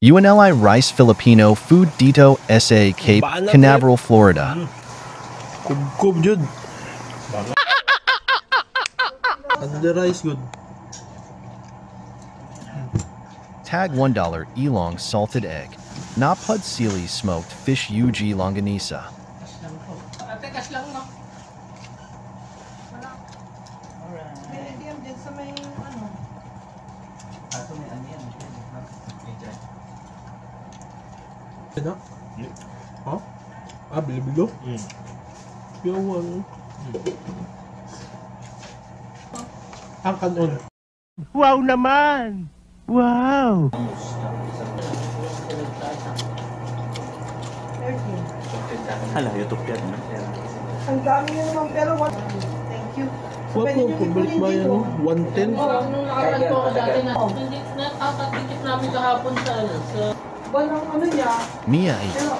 UNLI Rice Filipino Food Dito SA Cape Canaveral, Florida. Kub jud. The rice good. Tag $1 Elong salted egg. Napud Sili smoked fish UG longanisa. Ano? Ha? Ah, bilo-bilo? Yawan. Ang kanon. Wow naman! Wow! Hala, YouTube yan. Ang dami nyo naman pero thank you. Wala po, pabalik ba yan? 110? Nung nakaraan po ako dati na nakakaticket namin kahapon sa Walang ano niya. Mia Pero